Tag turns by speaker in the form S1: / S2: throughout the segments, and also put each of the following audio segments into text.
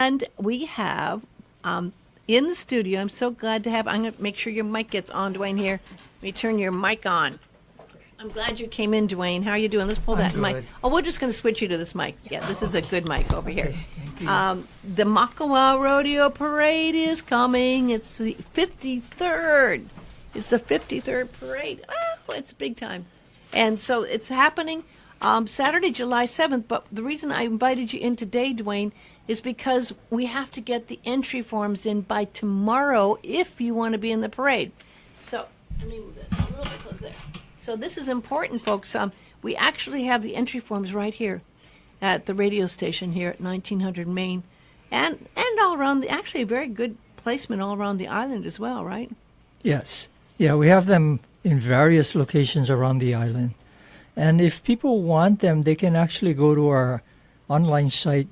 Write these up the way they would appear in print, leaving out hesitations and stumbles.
S1: And we have in the studio, I'm so glad to have, I'm going to make sure your mic gets on, Duane, here. Let me turn your mic on. I'm glad you came in, Duane. How are you doing? Let's pull that mic. Oh, we're just going to switch you to this mic. Yeah, this is a good mic over here. The Makawao Rodeo Parade is coming. It's the 53rd. It's the 53rd parade. Oh, it's big time. And so it's happening Saturday, July 7th. But the reason I invited you in today, Duane, is because we have to get the entry forms in by tomorrow if you want to be in the parade. So, let me move that a little bit close there. So this is important, folks. We actually have the entry forms right here at the radio station here at 1900 Main, and all around. Actually, a very good placement all around the island as well, right?
S2: Yes. Yeah, we have them in various locations around the island. And if people want them, they can actually go to our online site,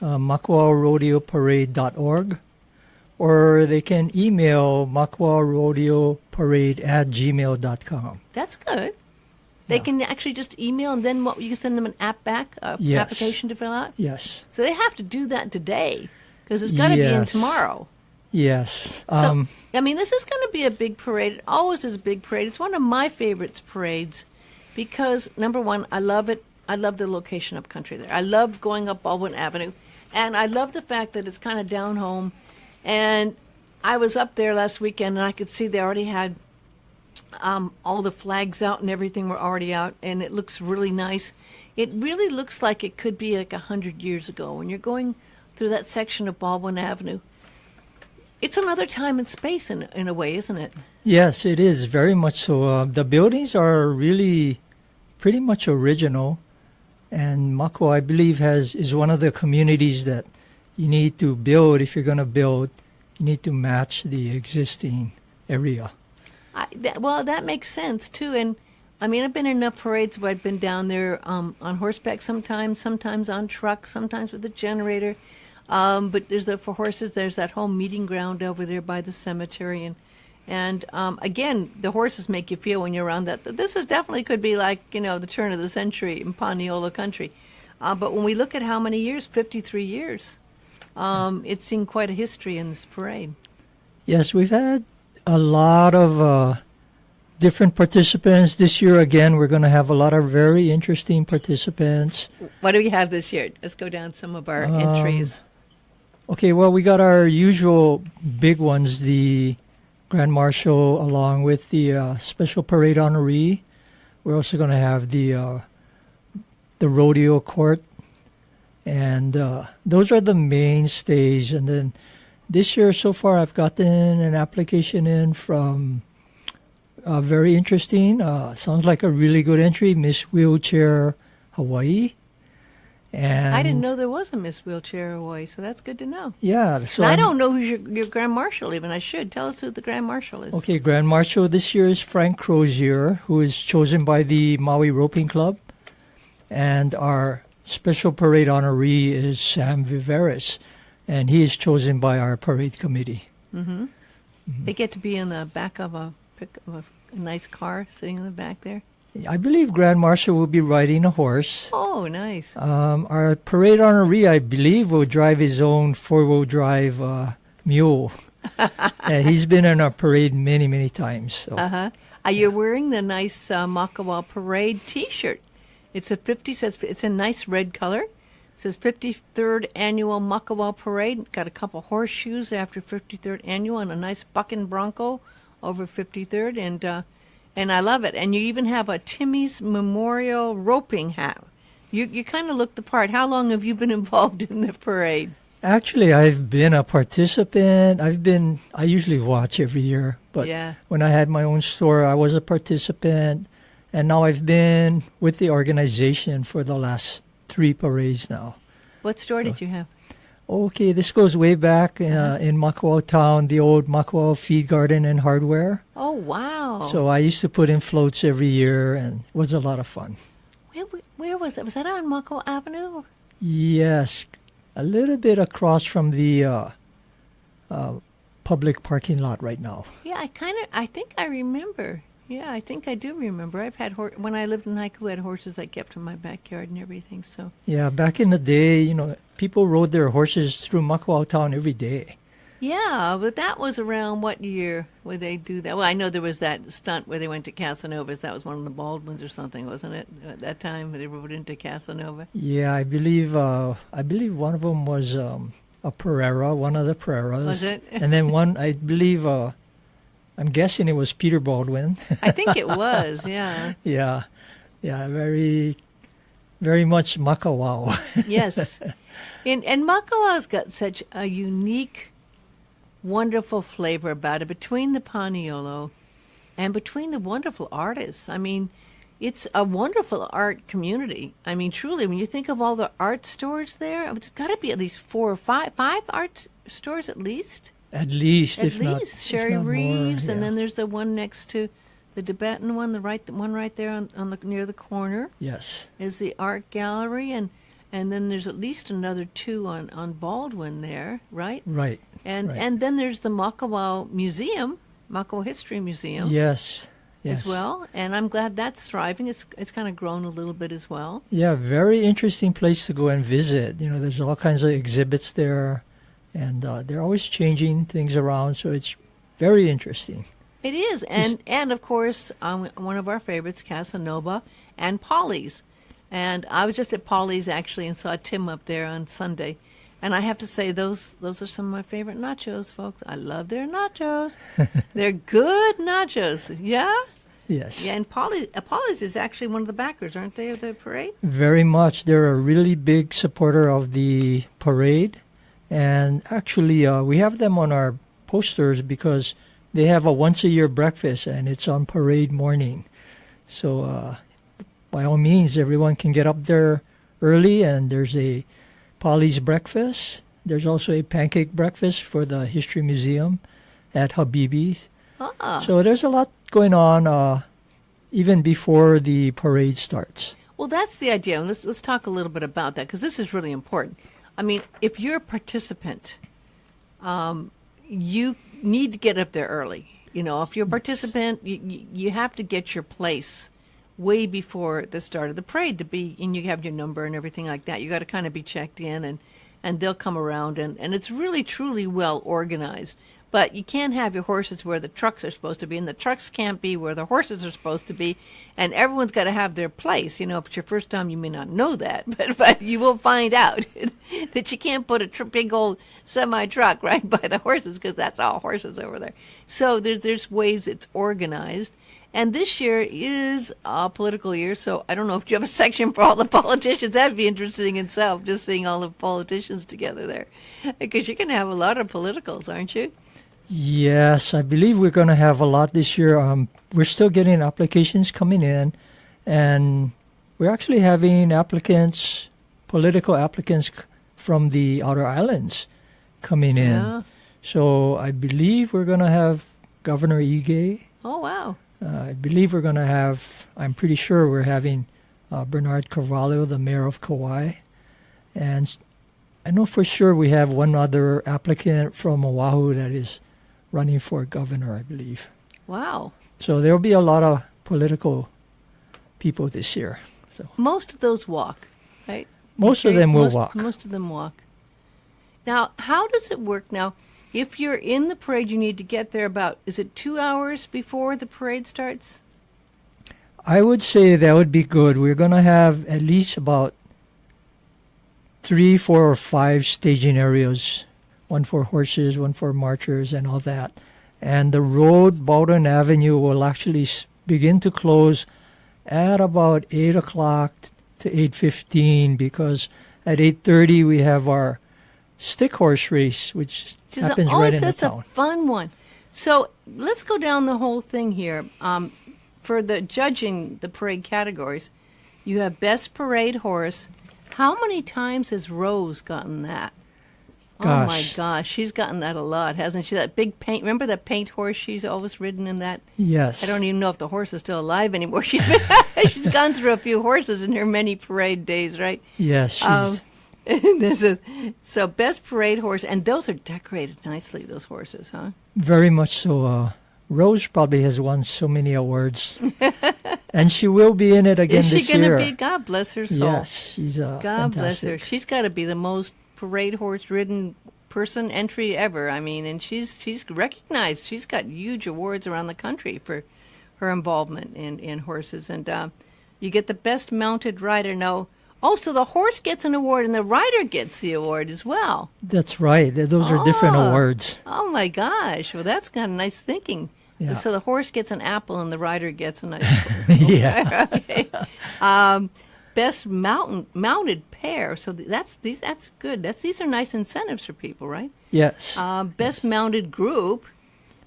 S2: MakawaoRodeoParade.org, or they can email MakawaoRodeoParade@gmail.com.
S1: That's good. They can actually just email, and then you can send them an app back, application to fill out?
S2: Yes.
S1: So they have to do that today, because it's got to be in tomorrow.
S2: Yes.
S1: So, I mean, this is going to be a big parade. It always is a big parade. It's one of my favorite parades because, number one, I love it. I love the location up country there. I love going up Baldwin Avenue. And I love the fact that it's kind of down home. And I was up there last weekend, and I could see they already had all the flags out and everything were already out, and it looks really nice. It really looks like it could be like 100 years ago. When you're going through that section of Baldwin Avenue, it's another time and space in a way, isn't it?
S2: Yes, it is, very much so. The buildings are really pretty much original. And Makawao, I believe, is one of the communities that you need to build. If you're going to build, you need to match the existing area.
S1: That makes sense, too. And, I mean, I've been in enough parades where I've been down there on horseback sometimes on truck, sometimes with a generator. But for horses, there's that whole meeting ground over there by the cemetery. And again, the horses make you feel when you're around that. This is definitely could be like, the turn of the century in Paniolo country. But when we look at how many years, 53 years, it's seen quite a history in this parade.
S2: Yes, we've had a lot of different participants. This year, again, we're going to have a lot of very interesting participants.
S1: What do we have this year? Let's go down some of our entries.
S2: Okay, well, we got our usual big ones, the Grand Marshal, along with the Special Parade Honoree. We're also going to have the Rodeo Court. And those are the mainstays. And then this year, so far, I've gotten an application in from very interesting. Sounds like a really good entry, Miss Wheelchair Hawaii. And
S1: I didn't know there was a Miss Wheelchair Hawaii, so that's good to know.
S2: Yeah. So
S1: I don't know who's your Grand Marshal even. I should. Tell us who the Grand Marshal is.
S2: Okay, Grand Marshal this year is Frank Crozier, who is chosen by the Maui Roping Club. And our Special Parade Honoree is Sam Viveiros, and he is chosen by our parade committee.
S1: Mm-hmm. Mm-hmm. They get to be in the back of a nice car, sitting in the back there.
S2: I believe Grand Marshal will be riding a horse.
S1: Oh, nice.
S2: Our parade honoree, I believe, will drive his own four-wheel drive mule. He's been in our parade many, many times. So.
S1: Are you wearing the nice Makawao Parade T-shirt? It's it's a nice red color. It says 53rd Annual Makawao Parade. Got a couple horseshoes after 53rd Annual and a nice bucking bronco over 53rd. And I love it. And you even have a Timmy's Memorial roping hat. You kind of look the part. How long have you been involved in the parade?
S2: Actually, I've been a participant. I usually watch every year. But when I had my own store, I was a participant. And now I've been with the organization for the last 3 parades now.
S1: What store did you have?
S2: Okay, this goes way back in Makawao Town, the old Makawao Feed Garden and Hardware.
S1: Oh, wow.
S2: So I used to put in floats every year, and it was a lot of fun.
S1: Where was it? Was that on Makawao Avenue?
S2: Yes, a little bit across from the public parking lot right now.
S1: Yeah, I think I remember. Yeah, I think I do remember. I've had when I lived in Haiku, I had horses I kept in my backyard and everything. So
S2: Yeah, back in the day, people rode their horses through Makawao town every day.
S1: yeah, but that was around what year would they do that? Well, I know there was that stunt where they went to Casanovas. That was one of the Baldwins or something, wasn't it? At that time, they rode into Casanova.
S2: Yeah, I believe one of them was a Pereira, one of the Pereiras.
S1: Was it?
S2: And then one, I believe, I'm guessing it was Peter Baldwin.
S1: I think it was, yeah.
S2: Yeah, very, very much Makawao.
S1: Yes. And Makawao's got such a unique, wonderful flavor about it between the Paniolo and between the wonderful artists. I mean, it's a wonderful art community. I mean, truly, when you think of all the art stores there, it's got to be at least 4 or 5 art stores at least.
S2: At least,
S1: At least. Sherry Reeves,
S2: more,
S1: and
S2: yeah.
S1: then there's the one next to the Tibetan one, the one right there on the near the corner.
S2: Yes.
S1: Is the art gallery, and then there's at least another 2 on Baldwin there, right?
S2: Right.
S1: And
S2: right.
S1: and then there's the Makawao Museum, Makawao History Museum.
S2: Yes.
S1: As well, and I'm glad that's thriving. It's kind of grown a little bit as well.
S2: Yeah, very interesting place to go and visit. There's all kinds of exhibits there, and they're always changing things around, so it's very interesting.
S1: It is, and of course, one of our favorites, Casanova and Polly's. And I was just at Polly's actually and saw Tim up there on Sunday. And I have to say, those are some of my favorite nachos, folks. I love their nachos. They're good nachos. Yeah?
S2: Yes.
S1: Yeah, and Polly's is actually one of the backers, aren't they, of the parade?
S2: Very much. They're a really big supporter of the parade. And actually, we have them on our posters because they have a once-a-year breakfast, and it's on parade morning. So, by all means, everyone can get up there early, and there's a Polly's breakfast. There's also a pancake breakfast for the History Museum at Habibi's.
S1: Ah.
S2: So there's a lot going on even before the parade starts.
S1: Well, that's the idea. And let's talk a little bit about that, because this is really important. I mean, if you're a participant, you need to get up there early. If you're a participant, you have to get your place way before the start of the parade and you have your number and everything like that. You got to kind of be checked in, and they'll come around, and it's really, truly well organized. But you can't have your horses where the trucks are supposed to be, and the trucks can't be where the horses are supposed to be, and everyone's got to have their place. If it's your first time, you may not know that, but you will find out that you can't put a big old semi-truck right by the horses, because that's all horses over there. So there's ways it's organized. And this year is a political year, so I don't know if you have a section for all the politicians. That'd be interesting in itself, just seeing all the politicians together there. Because you're going to have a lot of politicals, aren't you?
S2: Yes, I believe we're going to have a lot this year. We're still getting applications coming in, and we're actually having political applicants from the outer islands coming in.
S1: Yeah.
S2: So I believe we're going to have Governor Ige.
S1: Oh, wow.
S2: I believe we're going to have, I'm pretty sure we're having Bernard Carvalho, the mayor of Kauai. And I know for sure we have one other applicant from Oahu that is running for governor, I believe.
S1: Wow.
S2: So there will be a lot of political people this year. So
S1: most of those walk, right?
S2: Most of them will walk.
S1: Most of them walk. Now, how does it work now? If you're in the parade, you need to get there about, is it 2 hours before the parade starts?
S2: I would say that would be good. We're going to have at least about 3, 4, or 5 staging areas, one for horses, one for marchers, and all that. And the road, Baldwin Avenue, will actually begin to close at about 8 o'clock to 8:15, because at 8:30 we have our stick horse race, which happens right in the town.
S1: It's a fun one. So let's go down the whole thing here. For the judging the parade categories, you have best parade horse. How many times has Rose gotten that?
S2: Gosh.
S1: Oh my gosh, she's gotten that a lot, hasn't she? That big paint. Remember that paint horse she's always ridden in that?
S2: Yes.
S1: I don't even know if the horse is still alive anymore. She's gone through a few horses in her many parade days, right?
S2: Yes.
S1: So best parade horse, and those are decorated nicely, those horses, huh?
S2: Very much so. Rose probably has won so many awards. And she will be in it again this year.
S1: Is she going to be? God bless her soul.
S2: Yes, she's
S1: God
S2: fantastic.
S1: bless her. She's got to be the most parade horse-ridden person entry ever. I mean, and she's recognized. She's got huge awards around the country for her involvement in horses. And you get the best mounted rider. No. Oh, so the horse gets an award and the rider gets the award as well.
S2: That's right. Those are different awards.
S1: Oh, my gosh. Well, that's kind of nice thinking.
S2: Yeah.
S1: So the horse gets an apple and the rider gets a nice
S2: Yeah.
S1: Okay. Best mounted pair. So that's good. These are nice incentives for people, right?
S2: Yes.
S1: Best mounted group.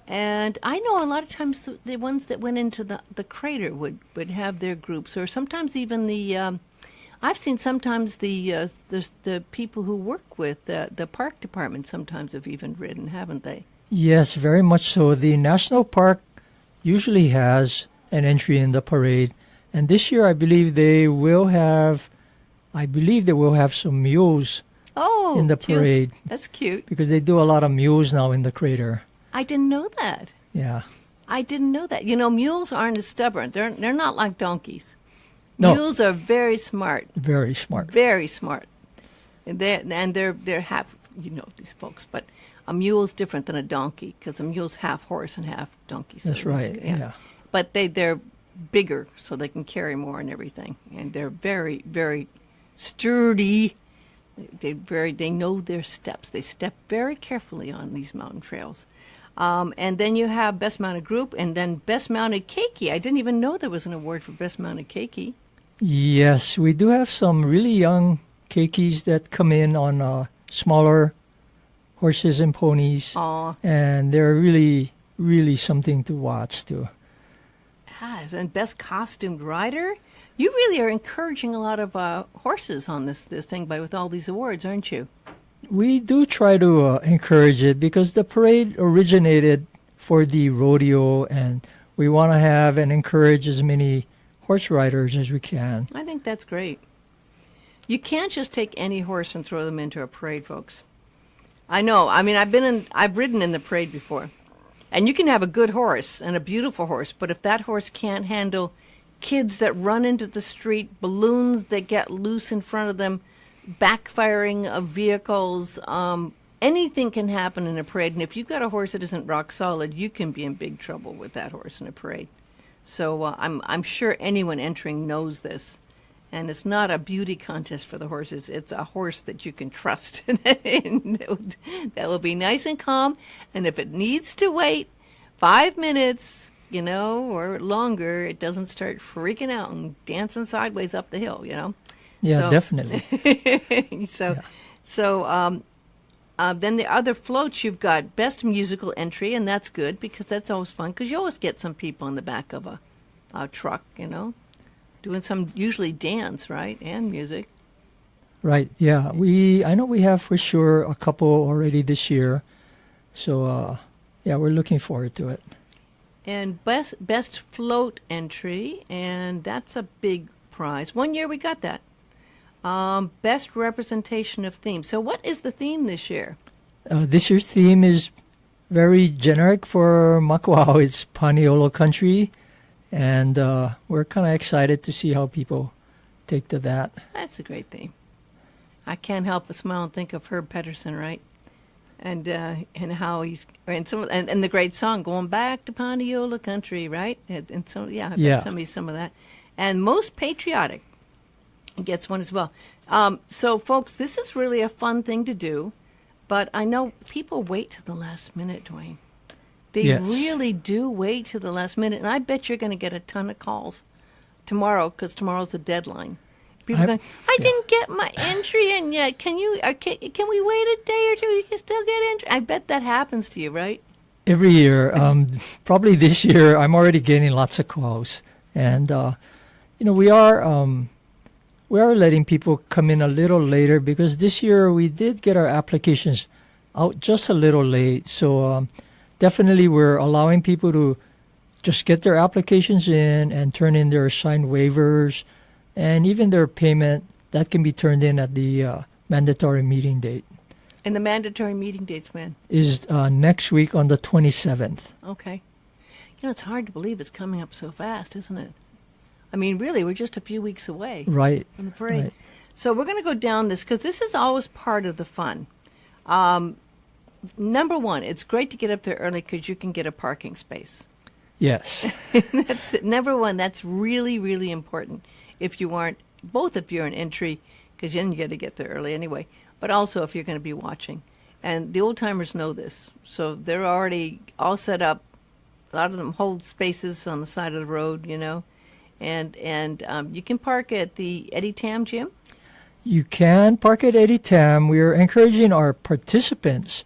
S1: And I know a lot of times the ones that went into the crater would have their groups, or sometimes even the I've seen sometimes the people who work with the park department sometimes have even ridden, haven't they?
S2: Yes, very much so. The national park usually has an entry in the parade, and this year I believe they will have some mules in the
S1: cute.
S2: parade.
S1: That's cute.
S2: Because they do a lot of mules now in the crater.
S1: I didn't know that.
S2: Yeah.
S1: I didn't know that. You know, mules aren't as stubborn. They're not like donkeys.
S2: No.
S1: Mules are very smart.
S2: Very smart.
S1: Very smart. And they're half, you know, these folks, but a mule's different than a donkey because a mule's half horse and half donkey. So
S2: that's right. Yeah.
S1: But they're bigger, so they can carry more and everything, and they're very, very sturdy. They know their steps. They step very carefully on these mountain trails. And then you have Best Mounted Group, and then Best Mounted Keiki. I didn't even know there was an award for Best Mounted Keiki.
S2: Yes, we do have some really young keikis that come in on smaller horses and ponies.
S1: Aww.
S2: And they're really, really something to watch, too.
S1: Yes, and Best Costumed Rider. You really are encouraging a lot of horses on this thing with all these awards, aren't you?
S2: We do try to encourage it because the parade originated for the rodeo, and we want to have and encourage as many horse riders as we can.
S1: I think that's great. You can't just take any horse and throw them into a parade, folks. I know. I mean, I've ridden in the parade before, and you can have a good horse and a beautiful horse, but if that horse can't handle kids that run into the street, balloons that get loose in front of them, backfiring of vehicles, anything can happen in a parade. And if you've got a horse that isn't rock solid, you can be in big trouble with that horse in a parade. So I'm sure anyone entering knows this. And it's not a beauty contest for the horses. It's a horse that you can trust. That will be nice and calm. And if it needs to wait 5 minutes, you know, or longer, it doesn't start freaking out and dancing sideways up the hill, you know.
S2: Yeah, definitely.
S1: Then the other floats, you've got Best Musical Entry, and that's good because that's always fun because you always get some people in the back of a truck, you know, doing some usually dance, right, and music.
S2: Right, yeah. I know we have for sure a couple already this year. So, yeah, we're looking forward to it.
S1: And best float entry, and that's a big prize. One year we got that. Best representation of theme. So what is the theme this year?
S2: This year's theme is very generic for Makawao. It's Paniolo Country, and we're kind of excited to see how people take to that.
S1: That's a great theme. I can't help but smile and think of Herb Pedersen, right? And how he's and the great song "Going Back to Paniolo Country," right? And so I bet somebody some of that. And most patriotic gets one as well. So, folks, this is really a fun thing to do, but I know people wait to the last minute, Duane. They really do wait to the last minute, and I bet you're going to get a ton of calls tomorrow because tomorrow's the deadline. People going, I didn't get my entry in yet. Can we wait a day or two? You can still get entry. I bet that happens to you, right?
S2: Every year. Probably this year, I'm already getting lots of calls. And, we are letting people come in a little later because this year we did get our applications out just a little late. So definitely we're allowing people to just get their applications in and turn in their signed waivers. And even their payment, that can be turned in at the mandatory meeting date.
S1: And the mandatory meeting date's when?
S2: Is next week on the 27th.
S1: Okay. It's hard to believe it's coming up so fast, isn't it? I mean, really, we're just a few weeks away
S2: Right.
S1: from the parade.
S2: Right.
S1: So we're going to go down this because this is always part of the fun. Number one, it's great to get up there early because you can get a parking space.
S2: Yes.
S1: That's it. Number one, that's really, really important. If you're an entry, because then you got to get there early anyway, but also if you're going to be watching. And the old timers know this, so they're already all set up. A lot of them hold spaces on the side of the road, and you can park at the Eddie Tam gym.
S2: You can park at Eddie Tam. We are encouraging our participants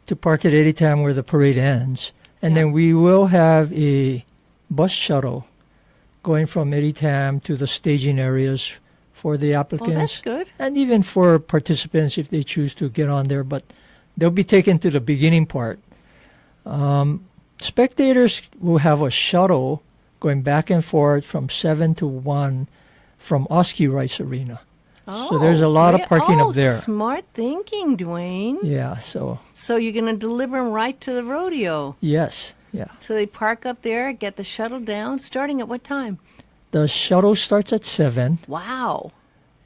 S2: to park at Eddie Tam where the parade ends. And then we will have a bus shuttle going from Eddie Tam to the staging areas for the applicants.
S1: Oh, that's good.
S2: And even for participants if they choose to get on there. But they'll be taken to the beginning part. Spectators will have a shuttle going back and forth from 7 to 1 from Oski Rice Arena.
S1: Oh,
S2: so there's a lot of parking up there.
S1: Smart thinking, Duane.
S2: Yeah, so
S1: you're going to deliver them right to the rodeo.
S2: yes, yeah.
S1: So they park up there, get the shuttle down, starting at what time?
S2: The shuttle starts at 7,
S1: Wow.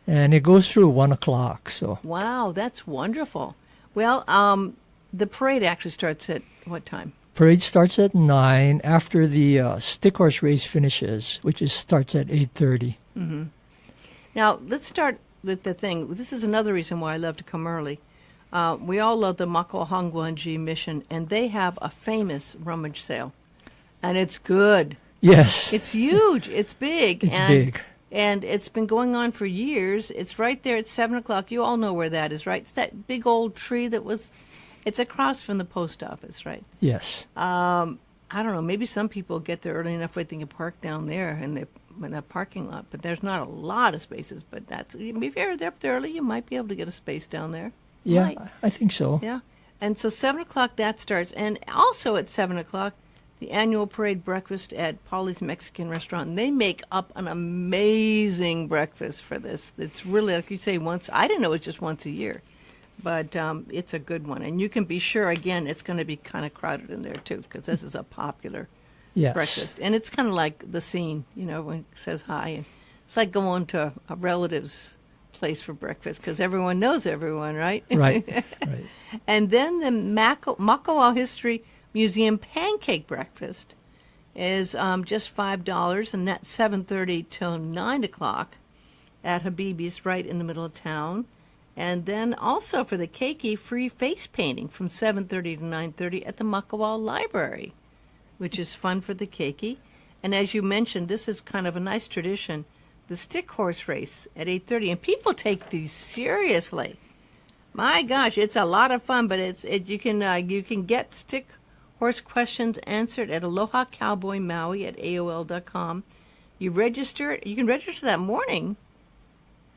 S2: and it goes through 1 o'clock. So
S1: Wow, that's wonderful. Well, the parade actually starts at what time?
S2: parade starts at 9 after the stick horse race finishes, which starts at 8:30.
S1: Mm-hmm. Now, let's start with the thing. This is another reason why I love to come early. We all love the Makawao mission, and they have a famous rummage sale. And it's good.
S2: Yes.
S1: It's huge. It's big.
S2: It's big.
S1: And it's been going on for years. It's right there at 7 o'clock. You all know where that is, right? It's that big old tree it's across from the post office, right?
S2: Yes.
S1: I don't know. Maybe some people get there early enough where they can park down there in that parking lot. But there's not a lot of spaces. But if you're up there early, you might be able to get a space down there.
S2: Yeah,
S1: Might.
S2: I think so.
S1: Yeah. And so 7 o'clock that starts. And also at 7 o'clock, the annual parade breakfast at Polly's Mexican Restaurant. And they make up an amazing breakfast for this. It's really, like you say, I didn't know it was just once a year. But it's a good one. And you can be sure, again, it's going to be kind of crowded in there, too, because this is a popular breakfast. And it's kind of like the scene, when it says hi. And it's like going to a relative's place for breakfast because everyone knows everyone, right?
S2: Right, right.
S1: And then the Makawao History Museum pancake breakfast is just $5, and that's 7:30 till 9 o'clock at Habibi's right in the middle of town. And then also for the keiki, free face painting from 7:30 to 9:30 at the Makawao Library, which is fun for the keiki. And as you mentioned, this is kind of a nice tradition, the stick horse race at 8:30. And people take these seriously. My gosh, it's a lot of fun, but you can get stick horse questions answered at Aloha Cowboy Maui at AOL.com. You can register that morning,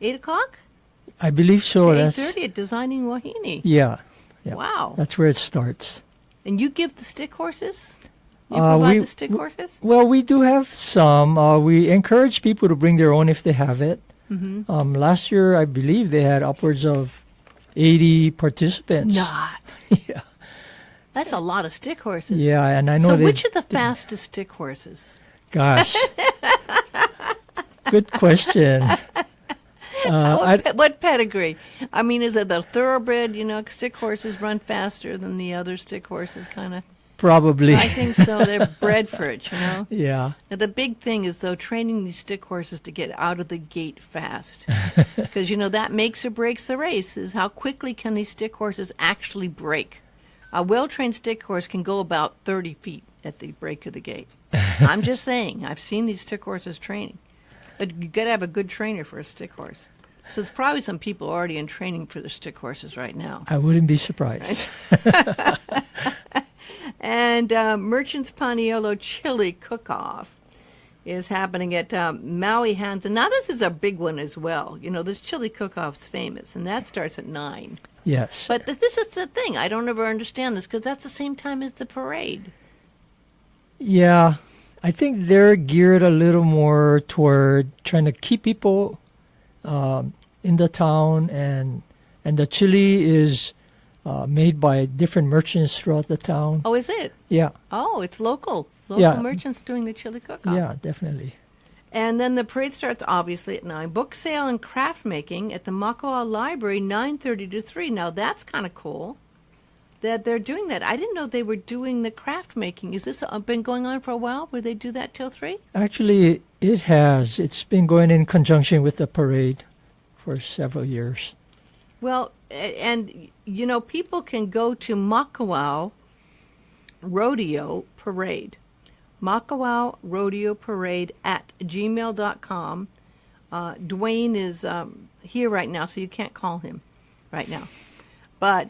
S1: 8 o'clock?
S2: I believe so.
S1: 8:30 at Designing Wahine.
S2: Yeah.
S1: Wow.
S2: That's where it starts.
S1: And you give the stick horses? You provide the stick horses?
S2: Well, we do have some. We encourage people to bring their own if they have it.
S1: Mm-hmm.
S2: Last year, I believe they had upwards of 80 participants.
S1: Not.
S2: Yeah.
S1: That's a lot of stick horses.
S2: Yeah, and I know
S1: So which are the fastest stick horses?
S2: Gosh. Good question.
S1: What pedigree? I mean, is it the thoroughbred? Stick horses run faster than the other stick horses, kind of.
S2: Probably.
S1: I think so. They're bred for it,
S2: Yeah.
S1: Now, the big thing is, though, training these stick horses to get out of the gate fast. Because, that makes or breaks the race, is how quickly can these stick horses actually break. A well-trained stick horse can go about 30 feet at the break of the gate. I'm just saying. I've seen these stick horses training. But you got to have a good trainer for a stick horse. So there's probably some people already in training for the stick horses right now.
S2: I wouldn't be surprised.
S1: And Merchants Paniolo Chili Cook-Off is happening at Maui Hands. And now this is a big one as well. This chili cook-off is famous, and that starts at 9.
S2: Yes.
S1: But this is the thing. I don't ever understand this because that's the same time as the parade.
S2: Yeah. I think they're geared a little more toward trying to keep people in the town, and the chili is made by different merchants throughout the town.
S1: Oh, is it?
S2: Yeah.
S1: Oh, it's local. Local merchants doing the chili cook-off.
S2: Yeah, definitely.
S1: And then the parade starts, obviously, at 9. Book sale and craft making at the Makawao Library, 9:30 to 3. Now, that's kind of cool that they're doing that. I didn't know they were doing the craft making. Has this been going on for a while, where they do that till 3?
S2: Actually, it has. It's been going in conjunction with the parade for several years.
S1: Well, and, you know, people can go to Makawao Rodeo Parade. Makawao Rodeo Parade at gmail.com. Duane is here right now, so you can't call him right now. But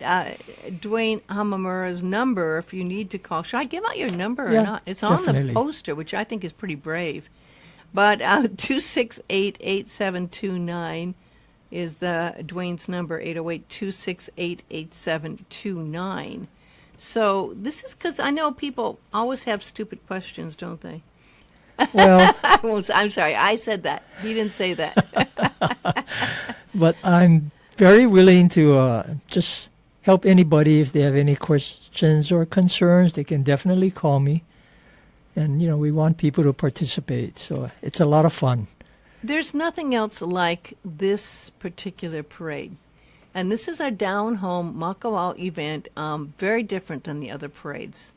S1: Duane Hamamura's number, if you need to call, should I give out your number or not? It's on
S2: definitely.
S1: the poster, which I think is pretty brave. But 268-8729 is the Duane's number, 808-268-8729. So this is because I know people always have stupid questions, don't they?
S2: Well,
S1: I'm sorry, I said that. He didn't say that.
S2: but I'm very willing to just help anybody if they have any questions or concerns. They can definitely call me. And, you know, we want people to participate. So it's a lot of fun.
S1: There's nothing else like this particular parade. And this is our down-home Makawao event, very different than the other parades.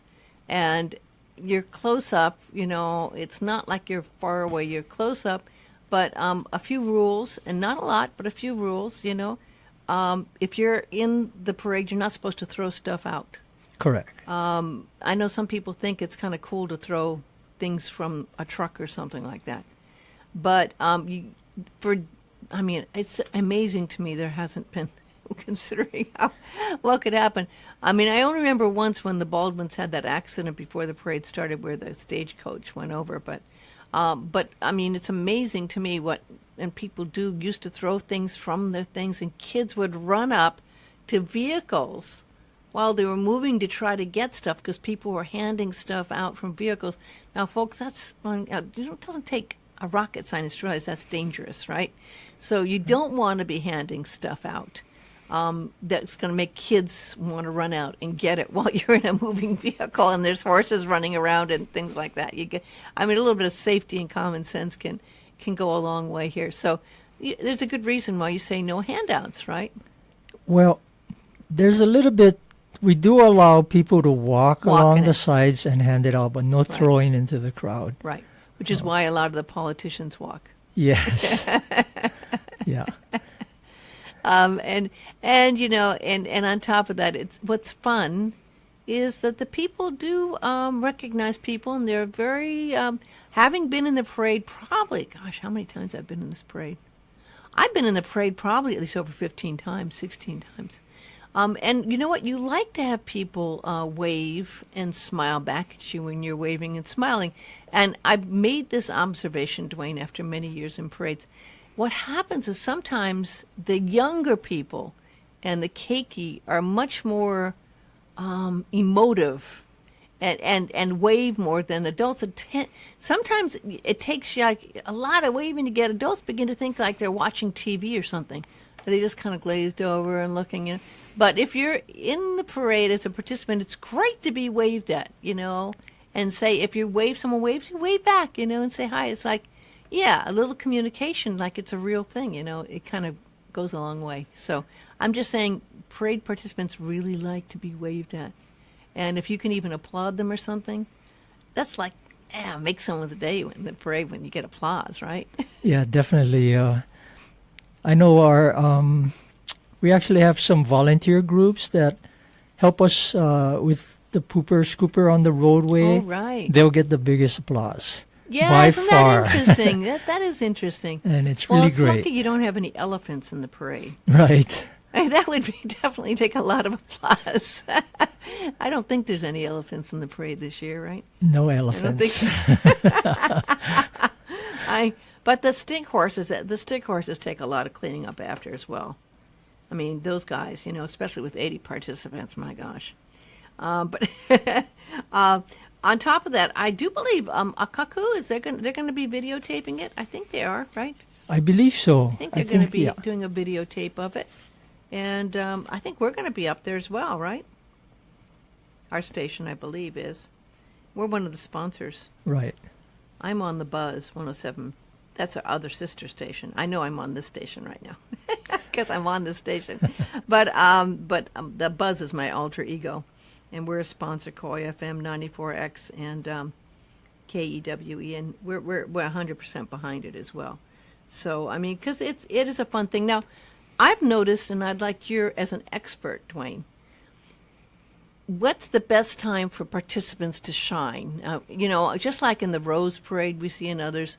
S1: And you're close up, you know, it's not like you're far away, you're close up, but a few rules, and not a lot, but a few rules, you know. If you're in the parade, you're not supposed to throw stuff out.
S2: Correct.
S1: I know some people think it's kind of cool to throw things from a truck or something like that. But it's amazing to me there hasn't been, considering what could happen. I mean, I only remember once when the Baldwins had that accident before the parade started where the stagecoach went over. But I mean, it's amazing to me what and people used to throw things from their things, and kids would run up to vehicles while they were moving to try to get stuff because people were handing stuff out from vehicles. Now, folks, it doesn't take a rocket scientist to realize that's dangerous, right? So you don't want to be handing stuff out. That's going to make kids want to run out and get it while you're in a moving vehicle and there's horses running around and things like that. A little bit of safety and common sense can go a long way here. So there's a good reason why you say no handouts, right?
S2: Well, there's a little bit. We do allow people to walk along the sides and hand it out, but no throwing into the crowd.
S1: Right, which is why a lot of the politicians walk.
S2: Yes. Yeah.
S1: And you know, and on top of that, what's fun is that the people do recognize people, and they're very, having been in the parade probably, gosh, how many times I've been in this parade? I've been in the parade probably at least over 15 times, 16 times. And you know what? You like to have people wave and smile back at you when you're waving and smiling. And I've made this observation, Duane, after many years in parades. What happens is sometimes the younger people and the keiki are much more emotive and wave more than adults. Sometimes it takes you like a lot of waving to get adults begin to think like they're watching TV or something. They just kind of glazed over and looking. But if you're in the parade as a participant, it's great to be waved at, you know, and say if someone waves, you wave back, you know, and say hi. It's like, yeah, a little communication, like it's a real thing, you know. It kind of goes a long way. So I'm just saying parade participants really like to be waved at. And if you can even applaud them or something, that's like, make someone's day in the parade when you get applause, right?
S2: Yeah, definitely. I know we actually have some volunteer groups that help us with the pooper scooper on the roadway.
S1: Oh, right.
S2: They'll get the biggest applause.
S1: Yeah,
S2: by
S1: isn't
S2: far.
S1: that interesting? That is interesting.
S2: And it's really
S1: it's
S2: great.
S1: lucky you don't have any elephants in the parade.
S2: Right.
S1: That would definitely take a lot of applause. I don't think there's any elephants in the parade this year, right?
S2: No elephants.
S1: But the stick horses take a lot of cleaning up after as well. I mean, those guys, you know, especially with 80 participants, my gosh. But on top of that, I do believe Akaku, they're going to be videotaping it. I think they are, right?
S2: I believe so.
S1: I think they're going to be doing a videotape of it. And I think we're going to be up there as well, right? Our station, I believe, is. We're one of the sponsors.
S2: Right.
S1: I'm on the Buzz 107. That's our other sister station. I know I'm on this station right now because I'm on this station. But the Buzz is my alter ego. And we're a sponsor, Koi FM 94X and KEWE. And we're 100% behind it as well. So, I mean, because it is a fun thing. Now, I've noticed, and I'd like you as an expert, Duane, what's the best time for participants to shine? Just like in the Rose Parade we see in others,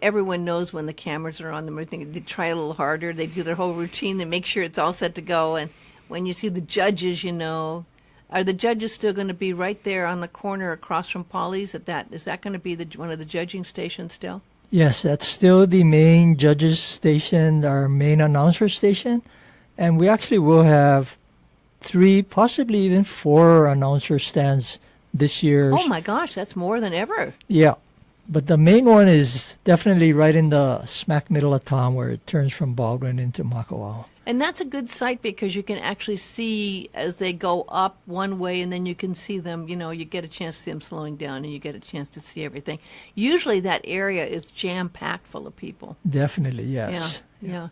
S1: everyone knows when the cameras are on them. I think they try a little harder. They do their whole routine. They make sure it's all set to go. And when you see the judges, are the judges still going to be right there on the corner across from Polly's? Is that going to be one of the judging stations still?
S2: Yes, that's still the main judges station, our main announcer station. And we actually will have 3, possibly even 4 announcer stands this year.
S1: Oh my gosh, that's more than ever.
S2: Yeah. But the main one is definitely right in the smack middle of town where it turns from Baldwin into Makawao.
S1: And that's a good sight because you can actually see as they go up one way and then you can see them, you get a chance to see them slowing down and you get a chance to see everything. Usually that area is jam-packed full of people.
S2: Definitely, yes.
S1: Yeah.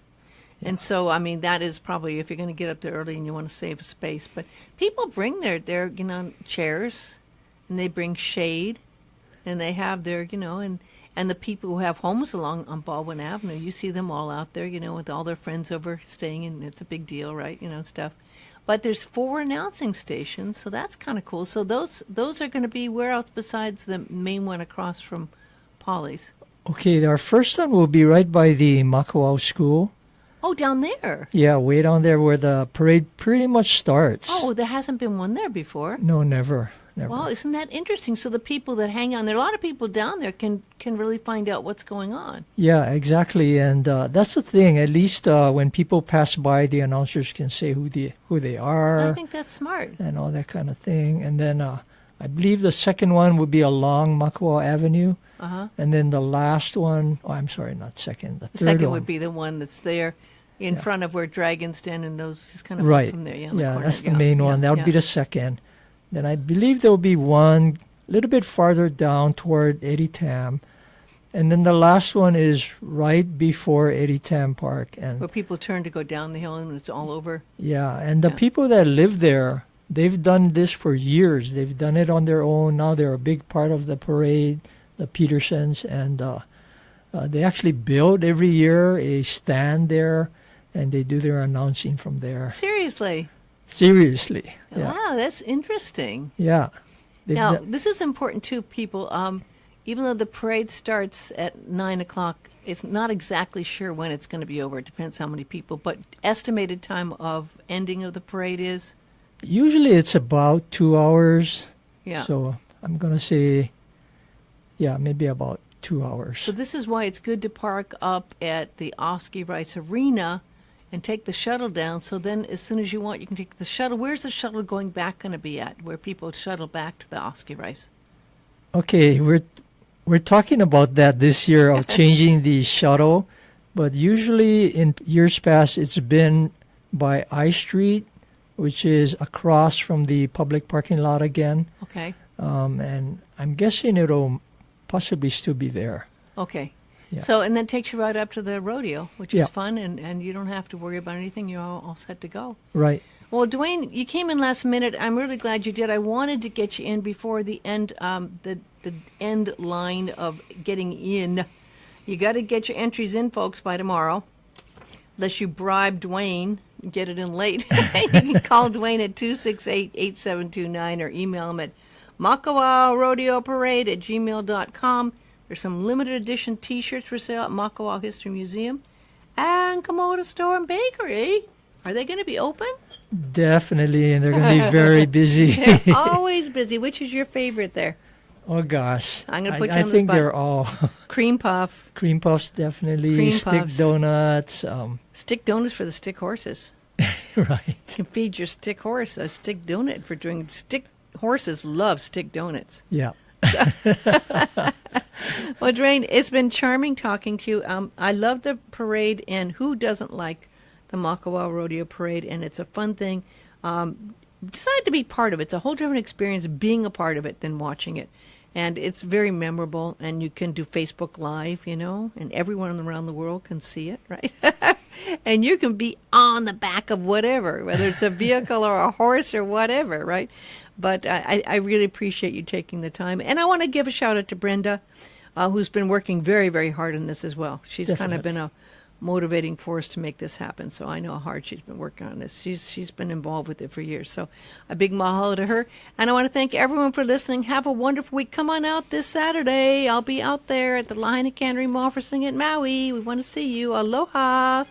S1: And so, I mean, that is probably if you're going to get up there early and you want to save space. But people bring their chairs and they bring shade and they have their, and the people who have homes along on Baldwin Avenue, you see them all out there, with all their friends over staying, and it's a big deal, right? Stuff. But there's 4 announcing stations, so that's kind of cool. So those are going to be where else besides the main one across from Polly's?
S2: Okay, our first one will be right by the Makawao School.
S1: Oh, down there?
S2: Yeah, way down there where the parade pretty much starts.
S1: Oh, there hasn't been one there before?
S2: No, never.
S1: Well, isn't that interesting? So the people that hang on there, a lot of people down there can really find out what's going on.
S2: Yeah, exactly. And that's the thing. At least when people pass by, the announcers can say who they are.
S1: I think that's smart.
S2: And all that kind of thing. And then I believe the second one would be along Makawao Avenue.
S1: Uh-huh.
S2: And then the last one, I'm sorry, not second. The third
S1: second
S2: one
S1: would be the one that's there in front of where Dragon's Den and those just kind of
S2: right.
S1: from there.
S2: Yeah, that's the main one. That would be the second. Then I believe there will be one a little bit farther down toward Eddie Tam. And then the last one is right before Eddie Tam Park. And
S1: where people turn to go down the hill and it's all over.
S2: Yeah, and the people that live there, they've done this for years. They've done it on their own. Now they're a big part of the parade, the Petersons. And they actually build every year a stand there, and they do their announcing from there.
S1: Seriously?
S2: Seriously. Yeah.
S1: Wow, that's interesting.
S2: Yeah.
S1: Now, this is important too, people. Even though the parade starts at 9 o'clock, it's not exactly sure when it's going to be over. It depends how many people. But estimated time of ending of the parade is?
S2: Usually it's about 2 hours.
S1: Yeah.
S2: So I'm going to say, maybe about 2 hours.
S1: So this is why it's good to park up at the Oski Rice Arena and take the shuttle down. So then as soon as you want, you can take the shuttle. Where's the shuttle going back going to be at, where people shuttle back to the Oski Rice?
S2: Okay, we're talking about that this year of changing the shuttle. But usually in years past, it's been by I Street, which is across from the public parking lot again.
S1: Okay.
S2: And I'm guessing it'll possibly still be there.
S1: Okay.
S2: Yeah.
S1: So, and that takes you right up to the rodeo, which is fun, and you don't have to worry about anything. You're all set to go.
S2: Right.
S1: Well, Duane, you came in last minute. I'm really glad you did. I wanted to get you in before the end, the end line of getting in. You got to get your entries in, folks, by tomorrow, unless you bribe Duane and get it in late. You can call Duane at 268-8729 or email him at Makawao Rodeo Parade at gmail.com. There's some limited edition T-shirts for sale at Makawao History Museum and Komodo Store and Bakery. Are they going to be open?
S2: Definitely, and they're going to be very busy.
S1: They're always busy. Which is your favorite there?
S2: Oh, gosh.
S1: I'm going to put you
S2: I
S1: on the
S2: think
S1: spot.
S2: they're all.
S1: Cream puff.
S2: Cream puffs, definitely.
S1: Cream
S2: stick
S1: puffs.
S2: donuts.
S1: Stick donuts for the stick horses.
S2: Right.
S1: You can feed your stick horse a stick donut for doing stick. Horses love stick donuts.
S2: Yeah.
S1: Well, Duane, it's been charming talking to you. I love the parade, and who doesn't like the Makawao Rodeo Parade? And it's a fun thing. decide to be part of it. It's a whole different experience being a part of it than watching it. And it's very memorable, and you can do Facebook Live, and everyone around the world can see it, right? And you can be on the back of whatever, whether it's a vehicle or a horse or whatever, right? But I really appreciate you taking the time. And I want to give a shout out to Brenda, who's been working very, very hard on this as well. She's kind of been a motivating force to make this happen. So I know how hard she's been working on this. She's been involved with it for years. So a big mahalo to her. And I want to thank everyone for listening. Have a wonderful week. Come on out this Saturday. I'll be out there at the Lahaina Cannery Mall for Sing at Maui. We want to see you. Aloha.